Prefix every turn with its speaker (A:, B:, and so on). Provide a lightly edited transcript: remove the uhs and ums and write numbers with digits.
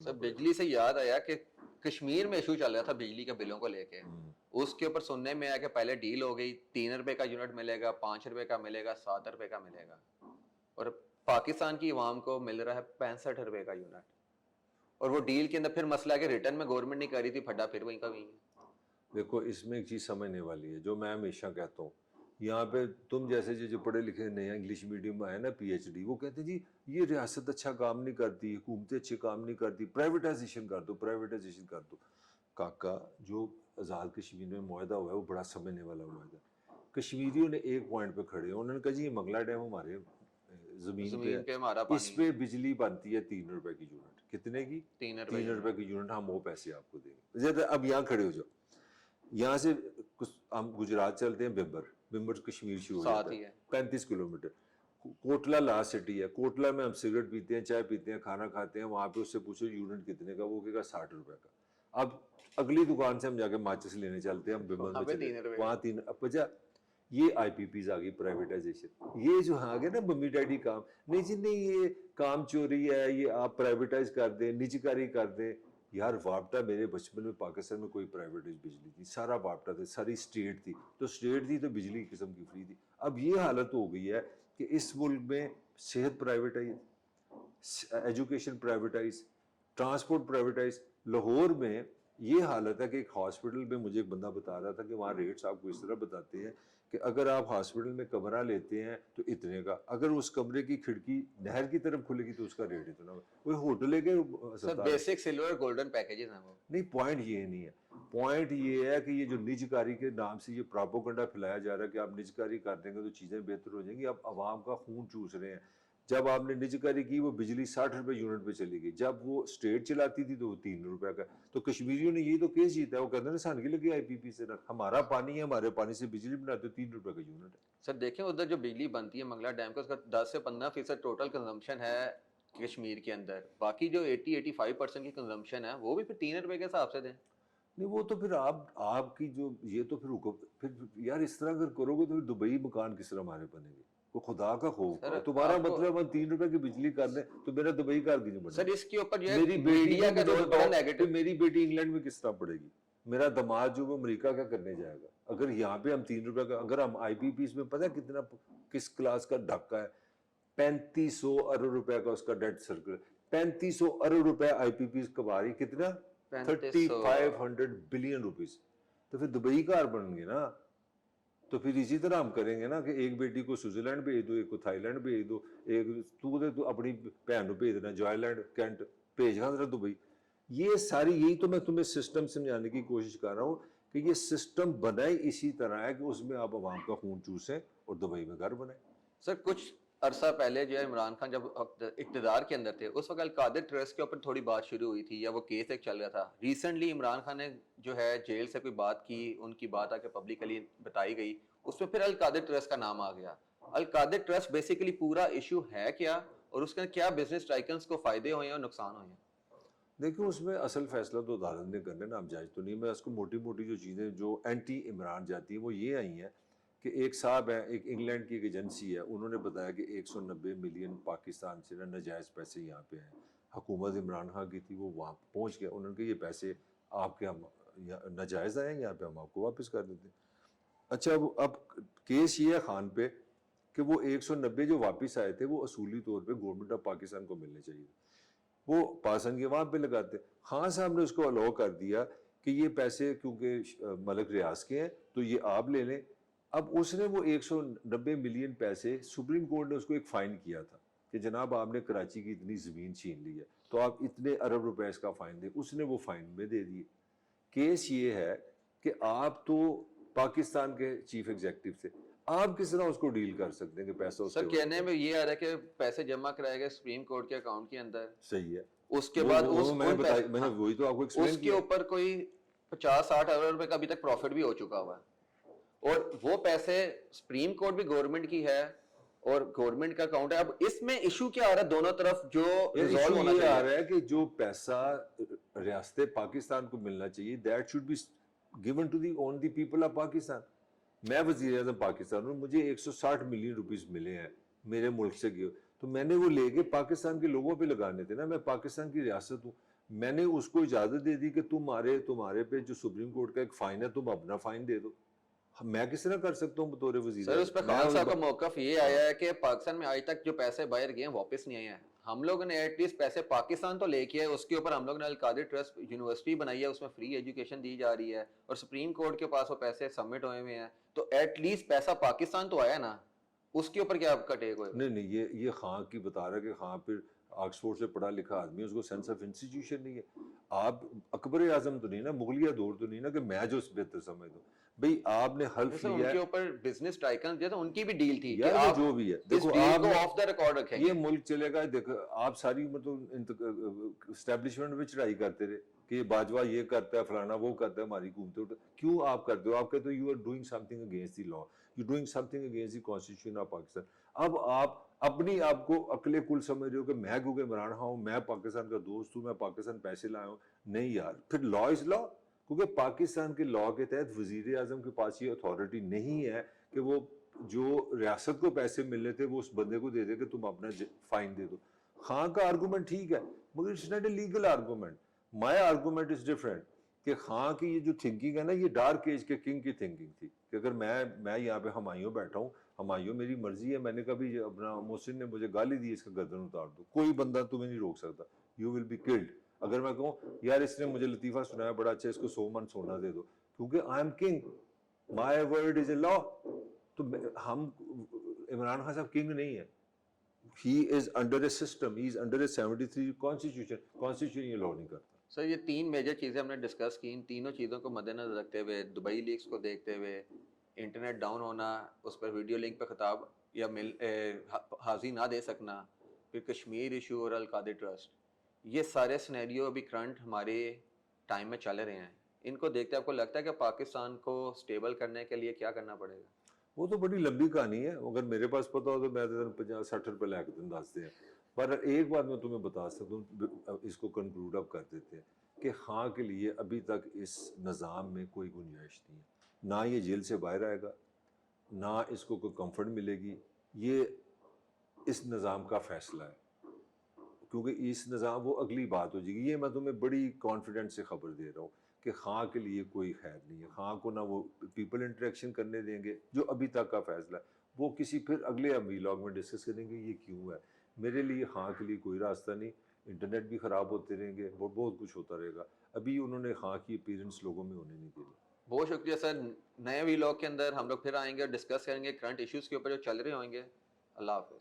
A: سر بجلی سے یاد آیا کہ کشمیر میں ایشو چل رہا تھا بجلی کے بلوں کو لے کے. اس کے اوپر سننے میں آیا کہ پہلے ڈیل ہو گئی, 3 روپے کا یونٹ ملے گا, 5 روپے کا ملے گا, 7 روپے کا ملے گا, اور پاکستان کی عوام کو مل رہا ہے 65 روپے کا یونٹ. اور وہ ڈیل کے اندر پھر مسئلہ ہے کہ ریٹرن میں گورنمنٹ نہیں کر رہی تھی, پھڈا پھر وہیں کا وہیں ہے.
B: دیکھو اس میں ایک چیز سمجھنے والی ہے جو میں ہمیشہ کہتا ہوں, یہاں پہ تم جیسے جو پڑھے لکھے نئے انگلش میڈیم میں آئے نا پی ایچ ڈی, وہ کہتے ہیں جی یہ ریاست اچھا کام نہیں کرتی, حکومتیں اچھے کام نہیں کرتی, پرائیویٹائزیشن کر دو, پرائیویٹائزیشن کر دو. کاکا جو آزاد کشمیر میں معاہدہ ہوا ہے وہ بڑا سمجھنے والا معاہدہ. کشمیریوں نے ایک پوائنٹ پہ کھڑے ہیں, انہوں نے کہا جی یہ منگلا ڈیم ہمارے زمین پہ ہے,
A: ہمارا
B: اس
A: پانی
B: پہ بجلی بنتی ہے 3 روپے کی یونٹ. کتنے کی؟ 3 روپے کی یونٹ. ہم وہ پیسے آپ کو دیں گے. اب یہاں کھڑے ہو جاؤ, یہاں سے ہم گجرات چلتے ہیں, بمبر کشمیر شروع ہو جاتا ہے 35 کلومیٹر. کوٹلا لاسٹ سٹی ہے, کوٹلا میں ہم سگریٹ پیتے ہیں, چائے پیتے ہیں, کھانا کھاتے ہیں, وہاں پہ اس سے پوچھو یونٹ کتنے کا, وہ کہے گا 60 روپے کا. اب اگلی دکان سے ہم جا کے ماچس لینے چلتے ہیں, ہم بمبر میں چلے وہاں 3. اب وجہ یہ آئی پی پیز آ گئی, پرائیویٹائزیشن. یہ جو آ گیا نا ممی ڈیڈی کام, نہیں جی نہیں یہ کام چوری ہے, یہ آپ پرائیویٹائز کر دیں, نجکاری کر دیں. یار وابٹا میرے بچپن میں پاکستان میں کوئی پرائیویٹائز بجلی تھی, سارا وابٹا تھا, ساری اسٹیٹ تھی, تو اسٹیٹ تھی تو بجلی قسم کی فری تھی. اب یہ حالت ہو گئی ہے کہ اس ملک میں صحت privatise, education privatise, transport privatise. Lahore میں یہ حالت ہے کہ ایک ہاسپٹل میں مجھے ایک بندہ بتا رہا تھا کہ وہاں ریٹس آپ کو اس طرح بتاتے ہیں کہ اگر آپ ہاسپٹل میں کمرہ لیتے ہیں تو اتنے کا, اگر اس کمرے کی کھڑکی نہر کی طرف کھلے گی تو اس کا ریٹ اتنا. کوئی ہوٹل ہے کہ
A: سر بیسک سلور گولڈن پیکیجز ہیں وہ.
B: نہیں, پوائنٹ یہ نہیں ہے. پوائنٹ یہ ہے کہ یہ جو نجکاری کے نام سے یہ پراپوگنڈا پھیلایا جا رہا ہے کہ آپ نجکاری کر دیں گے تو چیزیں بہتر ہو جائیں گی. اب عوام کا خون چوس رہے ہیں. جب آپ نے نجکاری کی وہ بجلی 60 روپے یونٹ پہ چلی گئی, جب وہ اسٹیٹ چلاتی تھی تو وہ 3 روپے کا. تو کشمیریوں نے یہی تو کیس جیتا ہے, وہ کہتے ہیں نا سان کی لگی آئی پی پی سے, ہمارا پانی ہے, ہمارے پانی سے بجلی بناتے, 3 روپے کا یونٹ ہے.
A: سر دیکھیں ادھر جو بجلی بنتی ہے منگلا ڈیم کا, اس کا 10 سے 15% ٹوٹل کنزمپشن ہے کشمیر کے اندر. باقی جو 80-85% کی کنزمپشن ہے وہ بھی پھر 3 روپے کے حساب سے دیں.
B: نہیں وہ تو پھر آپ کی جو یہ تو پھر یار اس طرح اگر کرو گے تو پھر دبئی مکان کس طرح ہمارے بنے گے؟ وہ خدا کا خوف ہے. تمہارا مطلب ہم 3 روپے کی بجلی کر دیں تو میرا دبئی گھر کی نہیں بنے.
A: سر اس کے اوپر جو
B: میری بیٹی
A: میڈیا کا رول بڑا نیگیٹو.
B: میری بیٹی انگلینڈ میں کس طرح پڑے گی؟ میرا دماد جو وہ امریکہ کا کرنے جائے گا اگر یہاں پہ ہم 3 روپے کا, اگر ہم آئی پی پیز میں پتہ ہے کتنا کس کلاس کا ڈھکا ہے, 3500 ارب روپے کا اس کا ڈیٹ سرکل, 3500 ارب روپے آئی پی پیز کما رہی, کتنا 3500 بلین روپیز. تو پھر دبئی کا بنیں گے نا. تو پھر اسی طرح ہم کریں گے نا کہ ایک بیٹی کو سوئٹزرلینڈ بھیج دو, ایک کو تھائی لینڈ بھیج دو, ایک تو اپنی بہن کو بھیج دینا جوائے لینڈ کینٹ, بھیجنا ذرا دبئی. یہ ساری یہی تو میں تمہیں سسٹم سمجھانے کی کوشش کر رہا ہوں کہ یہ سسٹم بنائے اسی طرح ہے کہ اس میں آپ عوام کا خون چوسیں اور دبئی میں گھر بنائیں.
A: سر کچھ عرصہ پہلے جو ہے عمران خان جب اقتدار کے اندر تھے اس وقت القادر ٹرسٹ کے اوپر تھوڑی بات شروع ہوئی تھی, یا وہ کیس ایک چل رہا تھا. ریسنٹلی عمران خان نے جو ہے جیل سے کوئی بات کی, ان کی بات آ کے پبلکلی بتائی گئی, اس میں پھر القادر ٹرسٹ کا نام آ گیا. القادر ٹرسٹ بیسیکلی پورا ایشو ہے کیا, اور اس کے کیا بزنس ٹائکنز کو فائدے ہوئے ہیں اور نقصان ہوئے ہیں؟
B: دیکھیں اس میں اصل فیصلہ تو عدالت نے کرنا ہے نا, اب جج تو نہیں. میں اس کو موٹی موٹی جو چیزیں جو اینٹی عمران جاتی ہیں وہ یہ آئی ہیں کہ ایک صاحب ہے, ایک انگلینڈ کی ایک ایجنسی ہے, انہوں نے بتایا کہ 190 ملین پاکستان سے ناجائز پیسے یہاں پہ ہیں. حکومت عمران خان کی تھی, وہ وہاں پہنچ گیا, انہوں نے کہا یہ پیسے آپ کے ہم ناجائز آئے ہیں, یہاں پہ ہم آپ کو واپس کر دیتے ہیں. اچھا اب کیس یہ ہے خان پہ کہ وہ 190 جو واپس آئے تھے وہ اصولی طور پہ گورنمنٹ آف پاکستان کو ملنے چاہیے, وہ پاکستان کے وہاں پہ لگاتے. خان صاحب نے اس کو الاؤ کر دیا کہ یہ پیسے کیونکہ ملک ریاض کے ہیں تو یہ آپ لے لیں. اب اس نے وہ 190 ملین پیسے, سپریم کورٹ نے اس کو ایک فائن کیا تھا کہ جناب آپ نے کراچی کی اتنی زمین چھین لی ہے تو آپ اتنے ارب روپے اس کا فائن دیں. اس نے وہ فائن میں دے دیے. کیس یہ ہے کہ آپ تو پاکستان کے چیف ایگزیکٹو تھے, آپ کس طرح اس کو ڈیل کر سکتے ہیں کہ پیسہ اس
A: سر کہنے میں یہ آ رہا ہے کہ پیسے جمع کرائے گئے سپریم کورٹ کے اکاؤنٹ کے اندر,
B: صحیح ہے,
A: اس کے بعد
B: میں نے وہی تو آپ کو ایکسپلین
A: اس کے اوپر کوئی 50-60 ارب روپے کا ابھی تک پروفٹ بھی ہو چکا ہوا ہے, اور وہ پیسے سپریم کورٹ بھی گورنمنٹ کی ہے اور گورنمنٹ کا اکاؤنٹ ہے. اب اس میں ایشو کیا آ رہا ہے دونوں طرف جو ریزالو ہونا
B: چاہیے, آ رہا
A: چاہیے
B: ہے کہ جو پیسہ ریاست پاکستان کو ملنا چاہیے that should be given to the own the people of Pakistan. میں وزیر اعظم پاکستان ہوں, مجھے 160 ملین روپیز ملے ہیں میرے ملک سے گئے, تو میں نے وہ لے کے پاکستان کے لوگوں پہ لگانے تھے نا. میں پاکستان کی ریاست ہوں, میں نے اس کو اجازت دے دی کہ تمہارے پہ جو سپریم کورٹ کا ایک فائن ہے تم اپنا فائن دے دو. میں کس طرح کر سکتا ہوں بطور وزیر؟
A: سر اس پہ خان صاحب کا موقف یہ آیا ہے کہ پاکستان میں آج تک جو پیسے باہر گئے ہیں واپس نہیں آئے ہیں. ہم لوگوں نے ایٹ لیسٹ پیسے پاکستان تو لے کے اس کے اوپر ہم لوگ نے القادر ٹرسٹ یونیورسٹی بنائی ہے, اس میں فری ایجوکیشن دی جا رہی ہے اور سپریم کورٹ کے پاس وہ پیسے سبمٹ ہوئے ہوئے ہیں, تو ایٹ لیسٹ پیسہ پاکستان تو آیا نا, اس کے اوپر کیا آپ کا ٹیک ہوئے؟
B: نہیں یہ خان کی بتا رہا ہے کہ خان پھر آکسفورڈ سے پڑھا لکھا آدمی, اس کو سینس آف انسٹیٹیوشن نہیں ہے. آپ اکبر اعظم تو نہیں نا, مغلیہ دور تو نہیں نا کہ میں جو بہتر سمجھ دوں. بھئی آپ نے حلف لیا ہے,
A: ان کے اوپر بزنس ٹائکن جو تھا ان کی بھی ڈیل تھی
B: کہ آپ جو بھی ہے دیکھو آپ
A: کو آف دا ریکارڈ رکھیں گے,
B: یہ ملک چلے گا. دیکھو آپ ساری مطلب اسٹیبلشمنٹ میں چڑھائی کرتے رہے کہ یہ باجوہ یہ کرتا ہے, فلانا وہ کرتا ہے, ہماری حکومتیں. کیوں آپ کرتے ہو؟ آپ کہتے ہو you are doing something against the law, you doing something against the constitution of Pakistan. اب آپ اپنی آپ کو عقل کل سمجھ رہے ہو کہ میں کیونکہ عمران خان ہوں, میں پاکستان کا دوست ہوں, میں پاکستان پیسے لایا ہوں. نہیں یار, پھر لا از لا, کیونکہ پاکستان کے لا کے تحت وزیر اعظم کے پاس یہ اتھارٹی نہیں ہے کہ وہ جو ریاست کو پیسے ملنے تھے وہ اس بندے کو دے دے کہ تم اپنا فائن دے دو. خان کا آرگومنٹ ٹھیک ہے مگر it's not a legal argument. My argument is different کہ خان کی یہ جو تھنکنگ ہے نا, یہ ڈارک ایج کے کنگ کی تھنکنگ تھی کہ اگر میں یہاں پہ ہمایوں بیٹھا ہوں, ہمایوں میری مرضی ہے, میں نے کبھی اپنا محسن نے مجھے گالی دی اس کا گردن اتار دو, کوئی بندہ تمہیں نہیں روک سکتا, یو ول بی کلڈ. اگر میں کہوں یار اس نے مجھے لطیفہ سنایا بڑا اچھا, اس کو 100 من سونا دے دو, کیونکہ I'm king, my word is a law. تو ہم عمران خان صاحب کنگ نہیں ہے, he is under a system, he is under a 73 constitution یہ لا نہیں کرتا.
A: سر یہ تین میجر چیزیں ہم نے ڈسکس کی, ان تینوں چیزوں کو مد نظر رکھتے ہوئے, دبئی لیکس کو دیکھتے ہوئے, انٹرنیٹ ڈاؤن ہونا, اس پر ویڈیو لنک پہ خطاب یا حاضری نہ دے سکنا, پھر کشمیر ایشو اور القادر ٹرسٹ, یہ سارے سینیریو ابھی کرنٹ ہمارے ٹائم میں چل رہے ہیں. ان کو دیکھتے آپ کو لگتا ہے کہ پاکستان کو سٹیبل کرنے کے لیے کیا کرنا پڑے گا؟
B: وہ تو بڑی لمبی کہانی ہے, اگر میرے پاس پتا ہو تو میں 50-60 روپے لے کے تم دستے ہیں. پر ایک بات میں تمہیں بتا سکتا ہوں, اس کو کنکلوڈ اپ کر دیتے ہیں کہ خان کے لیے ابھی تک اس نظام میں کوئی گنجائش نہیں ہے. نہ یہ جیل سے باہر آئے گا, نہ اس کو کوئی کمفرٹ ملے گی. یہ اس نظام کا فیصلہ ہے, کیونکہ اس نظام وہ اگلی بات ہو جائے گی. یہ میں تمہیں بڑی کانفیڈنس سے خبر دے رہا ہوں کہ خان کے لیے کوئی خیر نہیں ہے. خان کو نہ وہ پیپل انٹریکشن کرنے دیں گے, جو ابھی تک کا فیصلہ ہے وہ کسی پھر اگلے ویلاگ میں ڈسکس کریں گے یہ کیوں ہے. میرے لیے خان کے لیے کوئی راستہ نہیں, انٹرنیٹ بھی خراب ہوتے رہیں گے, بہت کچھ ہوتا رہے گا. ابھی انہوں نے خان کی اپیرنس لوگوں میں ہونے نہیں دینی.
A: بہت شکریہ سر. نئے ویلاگ کے اندر ہم لوگ پھر آئیں گے اور ڈسکس کریں گے کرنٹ ایشوز کے اوپر جو چل رہے ہوں گے. اللہ حافظ.